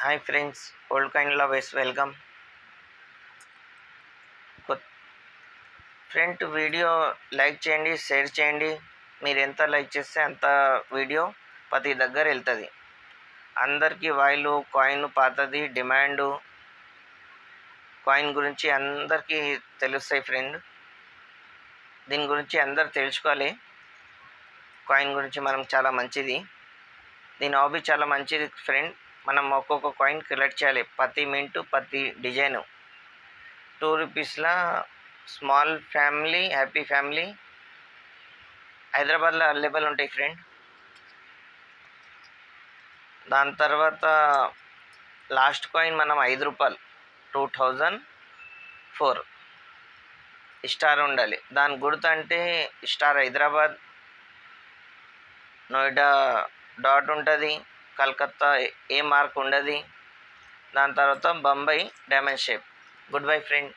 Hi friends, old kind lovers welcome. Friend video like చేయండి, share చేయండి. మీరు ఎంత లైక్ చేస్తే అంత వీడియో ప్రతి దగ్గర వెళ్తుంది. అందరికీ వాల్యూ కాయిన్ పాతది డిమాండు కాయిన్ గురించి అందరికీ తెలుస్తాయి ఫ్రెండ్. దీని గురించి అందరు తెలుసుకోవాలి. కాయిన్ గురించి మనం చాలా మంచిది, దీని హాబీ చాలా మంచిది ఫ్రెండ్. మనం ఒక్కొక్క కాయిన్ కలెక్ట్ చేయాలి, ప్రతి మింటు ప్రతి డిజైను. 2 రూపీస్లా స్మాల్ ఫ్యామిలీ హ్యాపీ ఫ్యామిలీ హైదరాబాద్లో అవైలబుల్ ఉంటాయి ఫ్రెండ్. దాని తర్వాత లాస్ట్ కాయిన్ మనం 5 రూపాయలు 2004 స్టార్ ఉండాలి. దాని గుర్తు అంటే స్టార్ హైదరాబాద్, నోయిడా డాట్ ఉంటుంది, కలకత్తా ఏ మార్క్ ఉండదు. దాని తర్వాత Bombay diamond shape. Good bye friend.